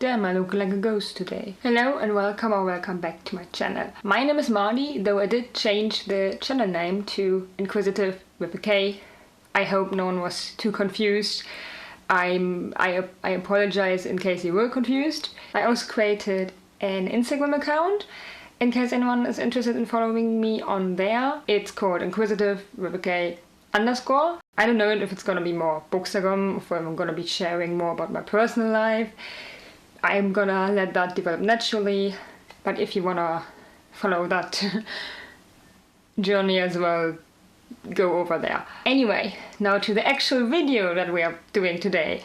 Damn, I look like a ghost today. Hello and welcome or welcome back to my channel. My name is Marty, though I did change the channel name to Inquisitive with a K. I hope no one was too confused. I apologize in case you were confused. I also created an Instagram account in case anyone is interested in following me on there. It's called Inquisitive with a K _. I don't know if it's gonna be more bookstagram, if I'm gonna be sharing more about my personal life. I'm gonna let that develop naturally, but if you wanna follow that journey as well, go over there. Anyway, now to the actual video that we are doing today.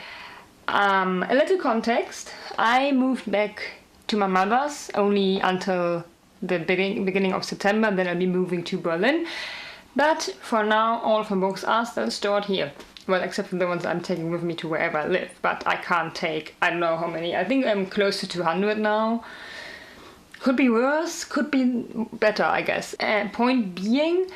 A little context. I moved back to my mother's only until the beginning of September, then I'll be moving to Berlin. But for now, all of my books are still stored here. Well, except for the ones I'm taking with me to wherever I live. But I can't take, I don't know how many. I think I'm close to 200 now. Could be worse, could be better, I guess. Point being,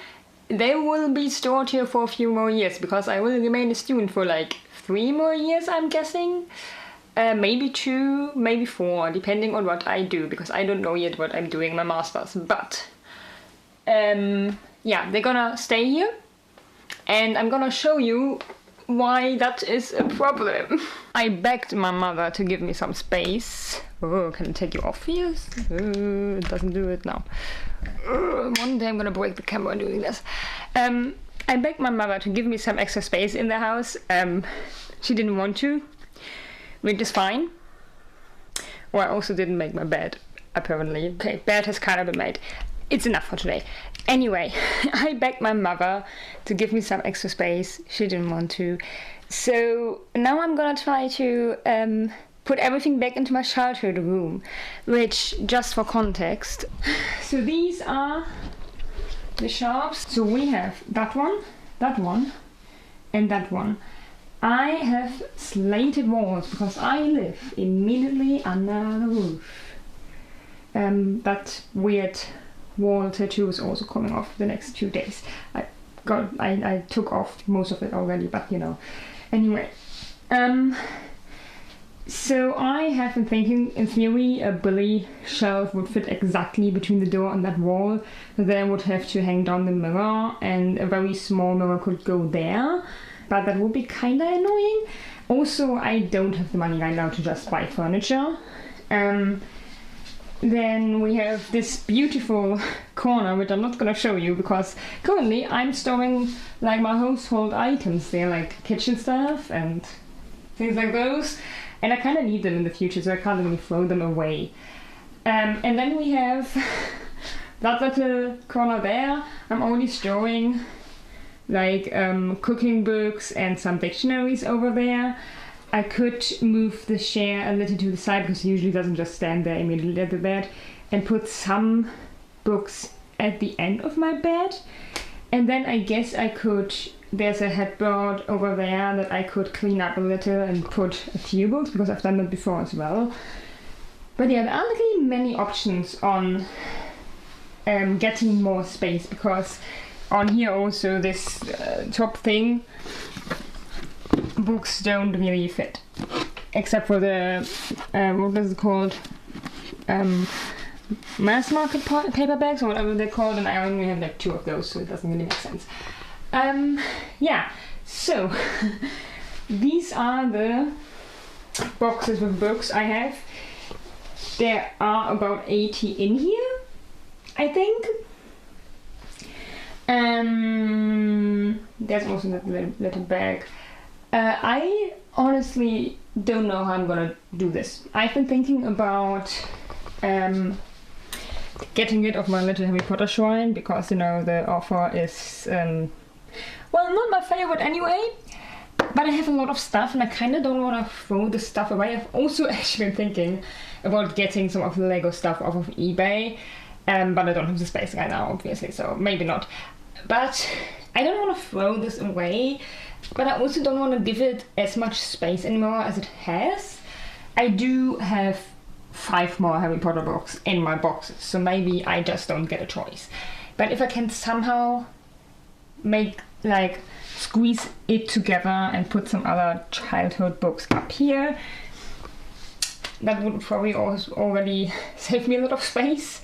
they will be stored here for a few more years, because I will remain a student for like 3 more years, I'm guessing. Maybe 2, maybe 4, depending on what I do, because I don't know yet what I'm doing in my master's. But, yeah, they're gonna stay here. And I'm gonna show you why that is a problem. I begged my mother to give me some space. Oh, can I take you off here? It doesn't do it now. One day I'm gonna break the camera doing this. I begged my mother to give me some extra space in the house. She didn't want to, which is fine. Or I also didn't make my bed, apparently. Okay, bed has kind of been made. It's enough for today. Anyway, I begged my mother to give me some extra space. She didn't want to. So now I'm gonna try to put everything back into my childhood room, which, just for context, so these are the shelves. So we have that one, and that one. I have slated walls because I live immediately under the roof. That weird wall tattoo is also coming off the next 2 days. I took off most of it already, but you know. Anyway, so I have been thinking, in theory, a bully shelf would fit exactly between the door and that wall. Then I would have to hang down the mirror, and a very small mirror could go there, but that would be kinda annoying. Also, I don't have the money right now to just buy furniture. Then we have this beautiful corner, which I'm not gonna show you because currently I'm storing like my household items there, like kitchen stuff and things like those, and I kind of need them in the future, so I can't really throw them away. And then we have that little corner there. I'm only storing like cooking books and some dictionaries over there. I could move the chair a little to the side, because it usually doesn't just stand there immediately at the bed, and put some books at the end of my bed. And then I guess I could, there's a headboard over there that I could clean up a little and put a few books, because I've done that before as well. But yeah, there aren't really many options on getting more space, because on here also this top thing, books don't really fit, except for the what is it called, mass market paperbacks or whatever they're called, and I only have like 2 of those, so it doesn't really make sense. Yeah, so these are the boxes with books I have. There are about 80 in here, I think. There's also that little bag. I honestly don't know how I'm gonna do this. I've been thinking about getting rid of my little Harry Potter shrine, because, you know, the author is, well, not my favorite anyway, but I have a lot of stuff and I kind of don't want to throw the stuff away. I've also actually been thinking about getting some of the Lego stuff off of eBay, but I don't have the space right now, obviously, so maybe not. But I don't want to throw this away, but I also don't want to give it as much space anymore as it has. I do have 5 more Harry Potter books in my boxes, so maybe I just don't get a choice. But if I can somehow squeeze it together and put some other childhood books up here, that would probably also already save me a lot of space.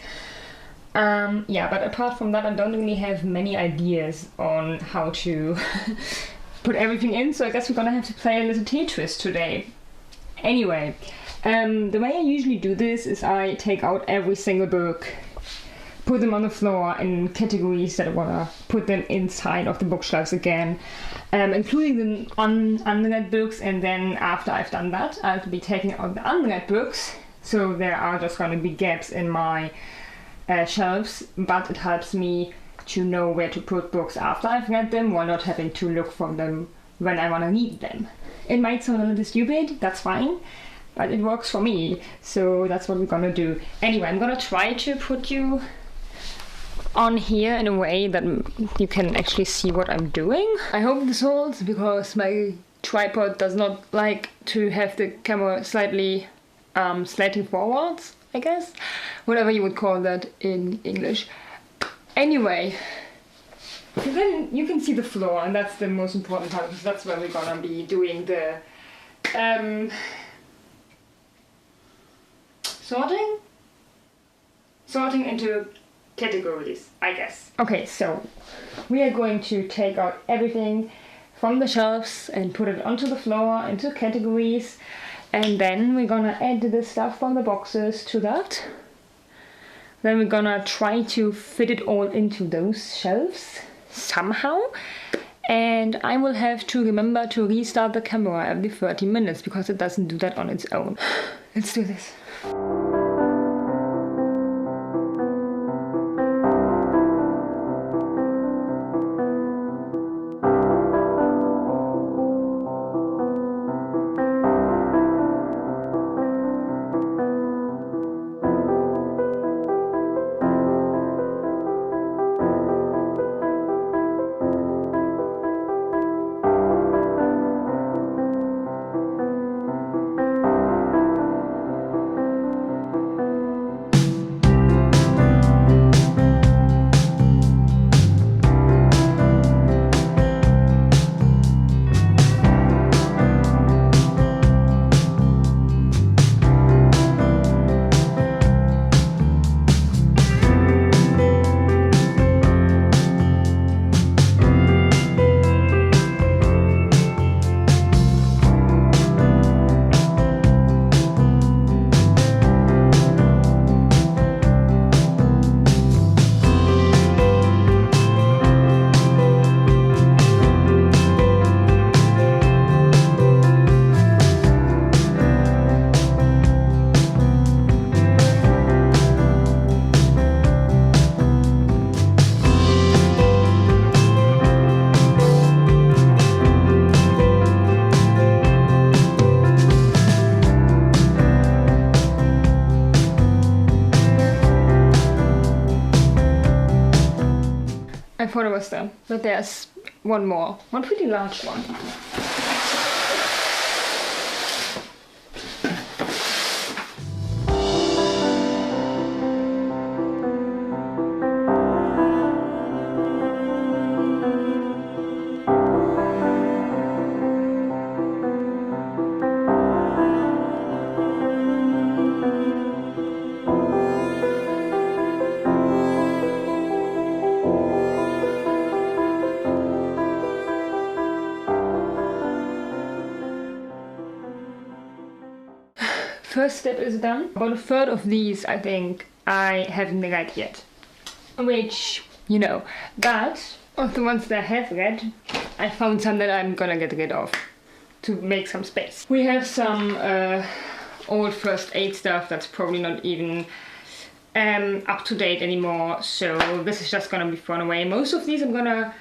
Yeah, but apart from that, I don't really have many ideas on how to put everything in, so I guess we're gonna have to play a little Tetris today. Anyway, the way I usually do this is I take out every single book, put them on the floor in categories that I wanna put them inside of the bookshelves again, including the unread books, and then after I've done that, I'll be taking out the unread books, so there are just gonna be gaps in my shelves, but it helps me to know where to put books after I've read them while not having to look for them when I want to read them. It might sound a little stupid, that's fine, but it works for me, so that's what we're gonna do. Anyway, I'm gonna try to put you on here in a way that you can actually see what I'm doing. I hope this holds, because my tripod does not like to have the camera slightly slanting forwards, I guess, whatever you would call that in English. Anyway, you can see the floor, and that's the most important part, because that's where we're gonna be doing the sorting into categories, I guess. Okay, so we are going to take out everything from the shelves and put it onto the floor into categories. And then we're gonna add the stuff from the boxes to that. Then we're gonna try to fit it all into those shelves somehow. And I will have to remember to restart the camera every 30 minutes, because it doesn't do that on its own. Let's do this. I thought it was done, but there's one more, one pretty large one. First step is done. About a third of these, I think, I haven't read yet. Which, you know, but of the ones that I have read, I found some that I'm gonna get rid of to make some space. We have some old first aid stuff that's probably not even up to date anymore, so this is just gonna be thrown away. Most of these I'm gonna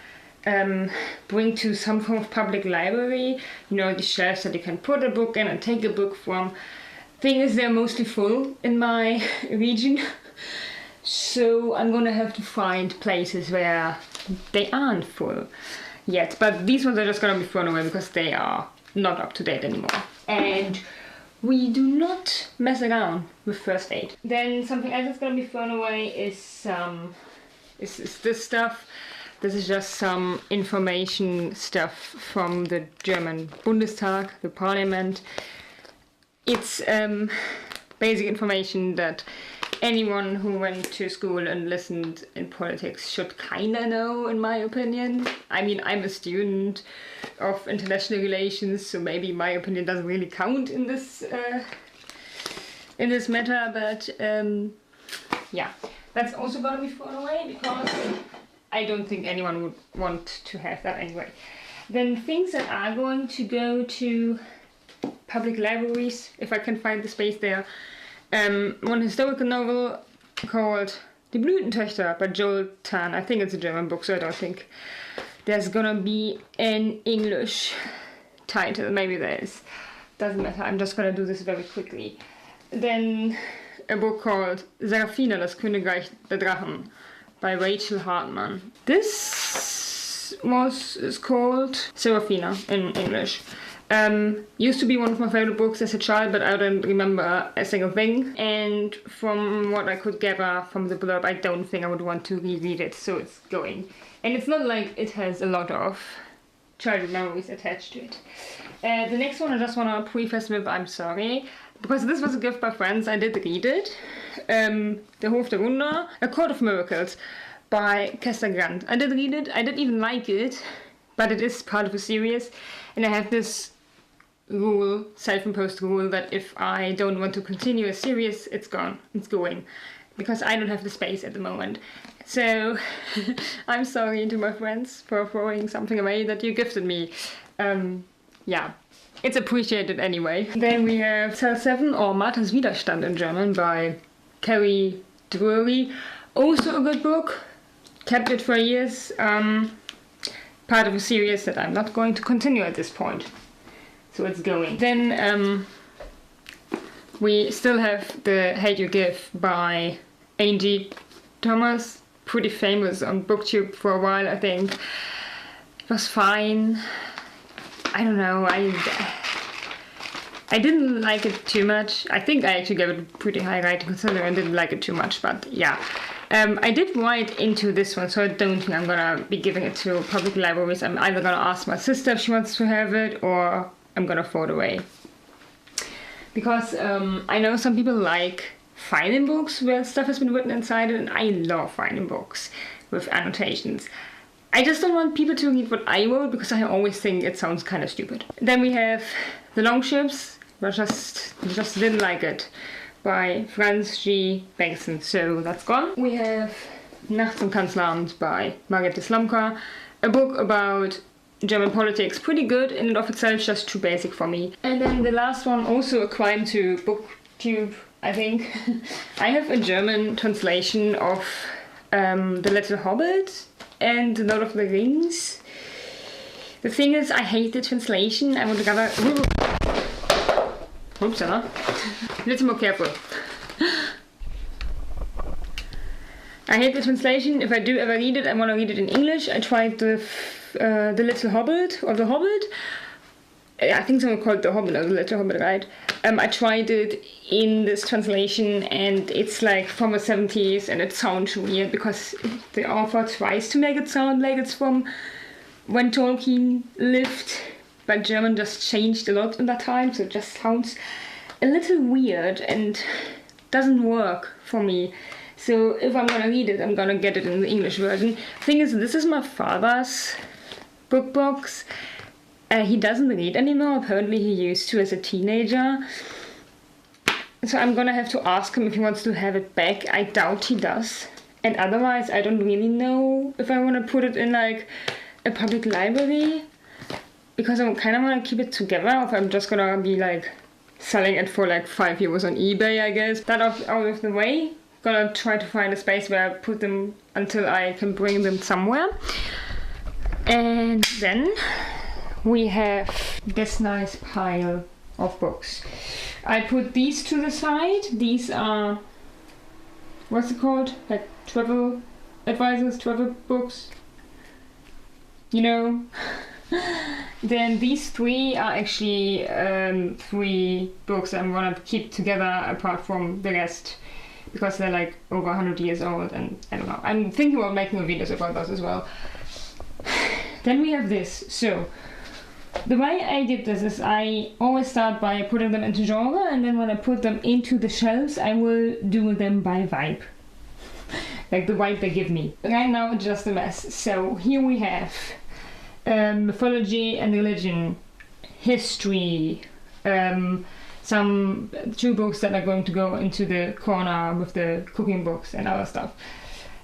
bring to some form of public library, you know, the shelves that you can put a book in and take a book from. Thing is, they're mostly full in my region, so I'm gonna have to find places where they aren't full yet. But these ones are just gonna be thrown away because they are not up to date anymore. And we do not mess around with first aid. Then something else that's gonna be thrown away is this stuff. This is just some information stuff from the German Bundestag, the parliament. It's basic information that anyone who went to school and listened in politics should kinda know, in my opinion. I mean, I'm a student of international relations, so maybe my opinion doesn't really count in this matter, but yeah, that's also gonna be thrown away because I don't think anyone would want to have that anyway. Then things that are going to go to public libraries, if I can find the space there. One historical novel called Die Blütentöchter by Joel Tan. I think it's a German book, so I don't think there's gonna be an English title. Maybe there is. Doesn't matter, I'm just gonna do this very quickly. Then a book called Serafina, das Königreich der Drachen by Rachel Hartman. This is called Serafina in English. Used to be one of my favorite books as a child, but I don't remember a single thing. And from what I could gather from the blurb, I don't think I would want to reread it, so it's going. And it's not like it has a lot of childhood memories attached to it. The next one I just want to preface with, I'm sorry, because this was a gift by friends, I did read it. Der Hof der Wunder, A Court of Miracles by Kester Grant. I did read it, I did even like it, but it is part of a series, and I have this rule, self-imposed rule, that if I don't want to continue a series, it's gone, it's going, because I don't have the space at the moment. So I'm sorry to my friends for throwing something away that you gifted me. Yeah, it's appreciated anyway. Then we have Cell 7 or Martha's Widerstand in German by Carrie Drury. Also a good book, kept it for years. Part of a series that I'm not going to continue at this point. So it's going. Then we still have The Hate You Give by Angie Thomas, pretty famous on booktube for a while, I think. It was fine. I don't know, I didn't like it too much. I think I actually gave it a pretty high rating considering I didn't like it too much, but yeah. I did write into this one, so I don't think I'm gonna be giving it to public libraries. I'm either gonna ask my sister if she wants to have it, or I'm gonna throw it away. Because I know some people like finding books where stuff has been written inside it, and I love finding books with annotations. I just don't want people to read what I wrote because I always think it sounds kind of stupid. Then we have The Long Ships, I just didn't like it, by Franz G. Bengtson, so that's gone. We have Nachts im Kanzleramt by Margrethe Slomka, a book about German politics, pretty good in and of itself, just too basic for me. And then the last one, also a crime to booktube, I think. I have a German translation of The Little Hobbit and The Lord of the Rings. The thing is, I hate the translation. I would rather... Oops, a little more careful. I hate the translation. If I do ever read it, I want to read it in English. I tried The Little Hobbit, or The Hobbit. I think someone called The Hobbit, or The Little Hobbit, right? I tried it in this translation, and it's like from the 70s, and it sounds weird because the author tries to make it sound like it's from when Tolkien lived, but German just changed a lot in that time, so it just sounds a little weird and doesn't work for me. So if I'm gonna read it, I'm gonna get it in the English version. Thing is, this is my father's book box. He doesn't read anymore. Apparently he used to as a teenager. So I'm gonna have to ask him if he wants to have it back. I doubt he does. And otherwise, I don't really know if I want to put it in like a public library, because I kind of want to keep it together, or if I'm just gonna be like selling it for like €5 on eBay, I guess. That out of the way. Gonna try to find a space where I put them until I can bring them somewhere. And then we have this nice pile of books. I put these to the side. These are, what's it called? Like travel advisors, travel books. You know? Then these three are actually 3 books I'm gonna keep together apart from the rest, because they're like over 100 years old, and I don't know. I'm thinking about making a videos about those as well. Then we have this. So the way I did this is I always start by putting them into genre, and then when I put them into the shelves, I will do them by vibe. Like the vibe they give me. Right now it's just a mess. So here we have mythology and religion, history, some 2 books that are going to go into the corner with the cooking books and other stuff.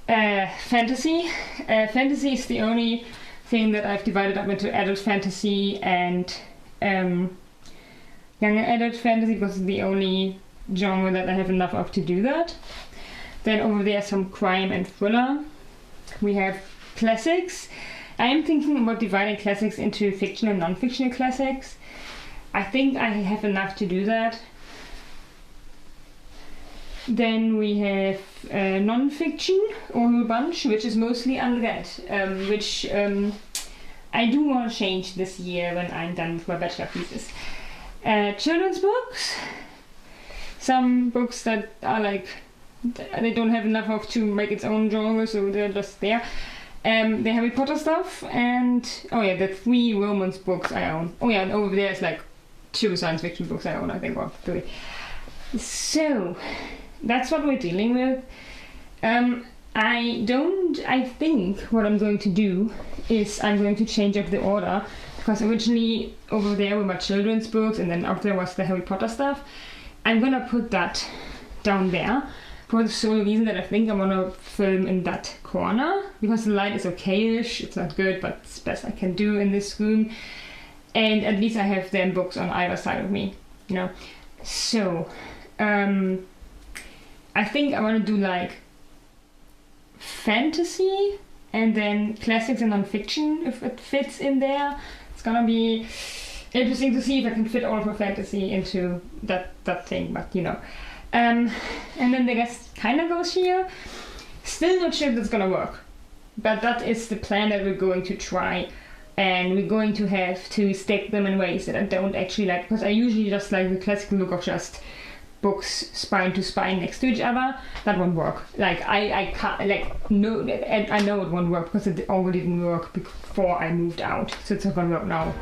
Fantasy. Fantasy is the only thing that I've divided up into adult fantasy and young adult fantasy, because it's the only genre that I have enough of to do that. Then over there some crime and thriller. We have classics. I am thinking about dividing classics into fiction and non-fictional classics. I think I have enough to do that. Then we have non-fiction, or a bunch, which is mostly unread, which I do want to change this year when I'm done with my bachelor thesis. Children's books, some books that are like, they don't have enough of to make its own genre, so they're just there. The Harry Potter stuff, and the 3 romance books I own. And over there is like 2 science fiction books I own, I think, or 3. So that's what we're dealing with. I think what I'm going to do is I'm going to change up the order, because originally over there were my children's books, and then up there was the Harry Potter stuff. I'm gonna put that down there for the sole reason that I think I want to film in that corner, because the light is okay-ish. It's not good, but it's the best I can do in this room, and at least I have them books on either side of me, you know. So I think I want to do like fantasy and then classics and non-fiction, if it fits in there. It's gonna be interesting to see if I can fit all of my fantasy into that thing, but you know. And then the rest kind of goes here. Still not sure if that's gonna work, but that is the plan that we're going to try, and we're going to have to stack them in ways that I don't actually like, because I usually just like the classical look of just books spine to spine next to each other. That won't work. Like I can't, like, no, and I know it won't work because it already didn't work before I moved out, so it's not gonna work now.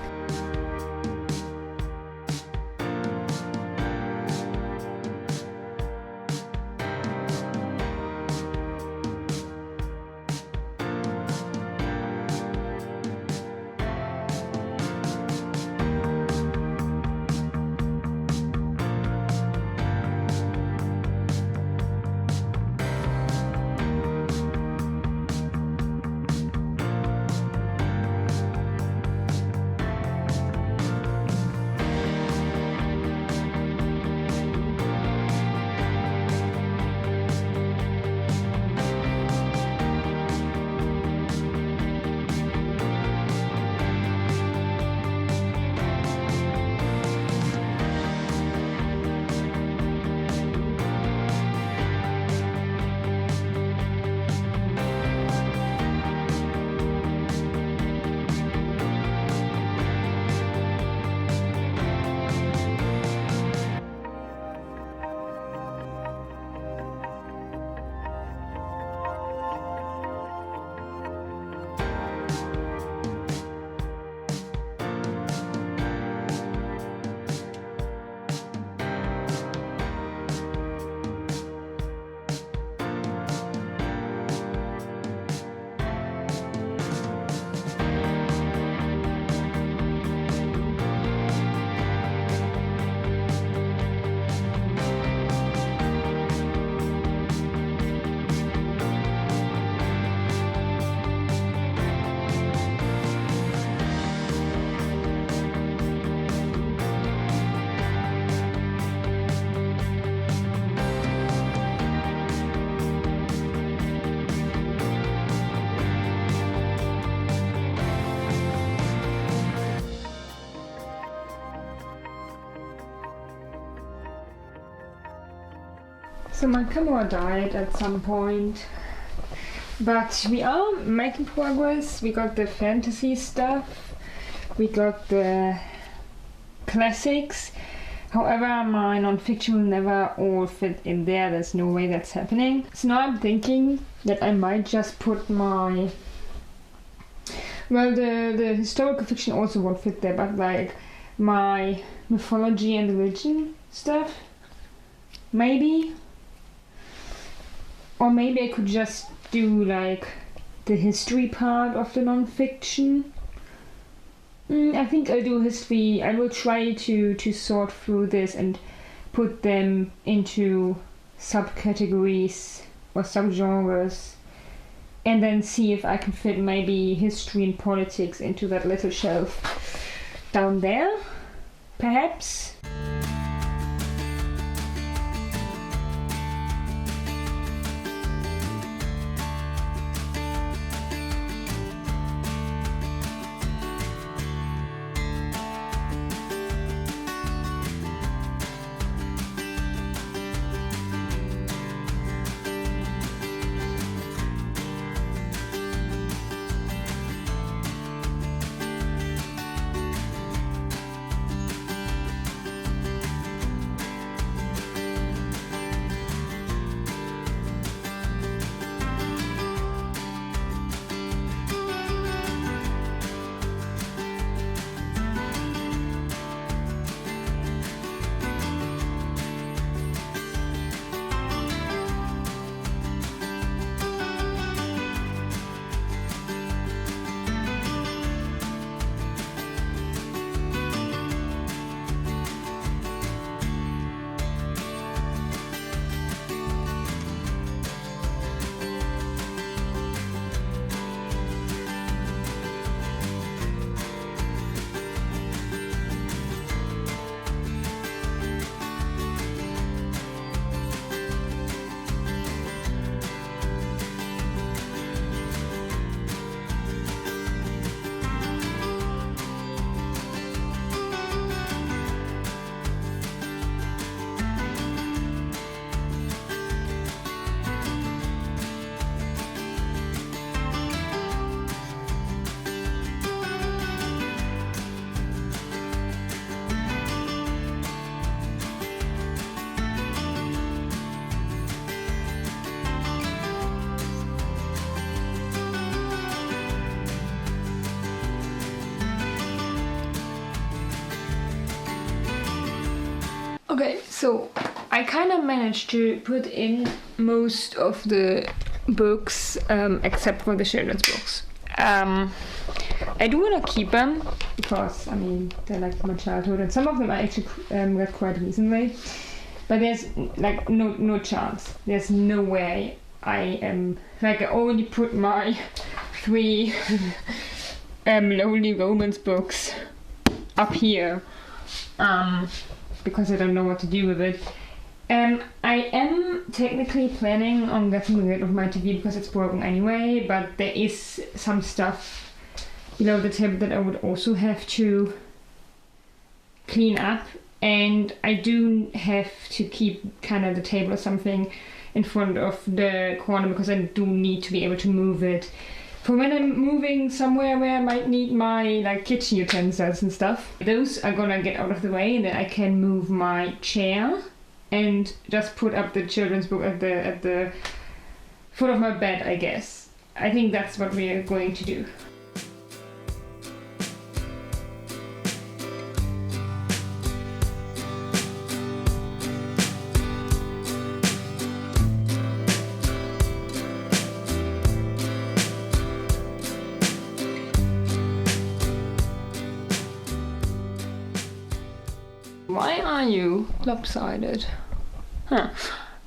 So my camera died at some point, but we are making progress. We got the fantasy stuff, we got the classics. However, my non-fiction will never all fit in there. There's no way that's happening. So now I'm thinking that I might just put my Well, the historical fiction also won't fit there, but like my mythology and religion stuff, maybe. Or maybe I could just do like the history part of the non-fiction. I think I'll do history. I will try to sort through this and put them into subcategories or subgenres, and then see if I can fit maybe history and politics into that little shelf down there, perhaps. Okay, so I kind of managed to put in most of the books, except for the children's books. I do want to keep them because, I mean, they're like my childhood, and some of them I actually read quite recently. But there's like no chance. There's no way I am like I only put my 3 lonely romance books up here. Because I don't know what to do with it. I am technically planning on getting rid of my TV because it's broken anyway, but there is some stuff below the table that I would also have to clean up, and I do have to keep kind of the table or something in front of the corner because I do need to be able to move it for when I'm moving somewhere where I might need my like kitchen utensils and stuff. Those are gonna get out of the way, and then I can move my chair and just put up the children's book at the foot of my bed, I guess. I think that's what we are going to do. Why are you lopsided? Huh.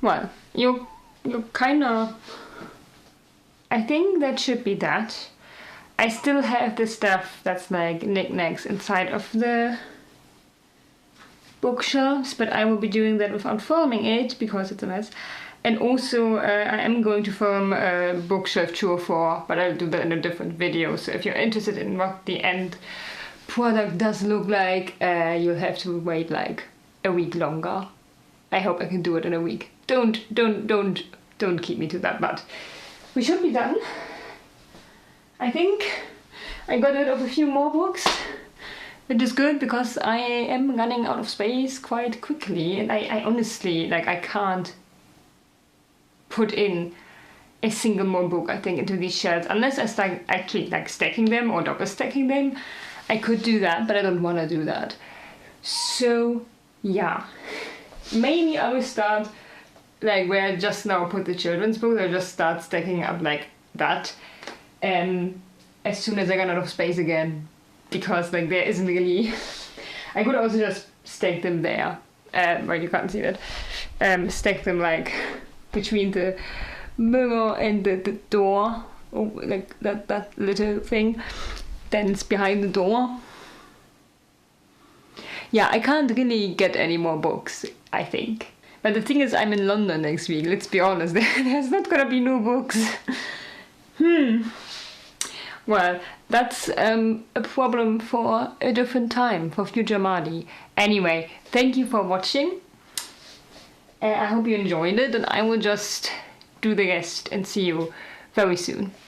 Well, you're kinda... I think that should be that. I still have the stuff that's like knickknacks inside of the bookshelves, but I will be doing that without filming it because it's a mess. And also, I am going to film bookshelf 2 or 4, but I'll do that in a different video. So if you're interested in what the end product does look like, you'll have to wait like a week longer. I hope I can do it in a week. Don't keep me to that, but we should be done. I think I got rid of a few more books, which is good because I am running out of space quite quickly, and I honestly, like, I can't put in a single more book, I think, into these shelves. Unless I start actually like stacking them or double stacking them, I could do that, but I don't want to do that. So yeah, maybe I will start like where I just now put the children's books. I'll just start stacking up like that, as soon as I got enough space again, because like there isn't really. I could also just stack them there. Well, you can't see that. Stack them like between the mirror and the door, or like that little thing. Then it's behind the door. Yeah, I can't really get any more books, I think. But the thing is, I'm in London next week. Let's be honest, there's not gonna be no books. Well, that's a problem for a different time, for future Mardi. Anyway, thank you for watching. I hope you enjoyed it, and I will just do the rest and see you very soon.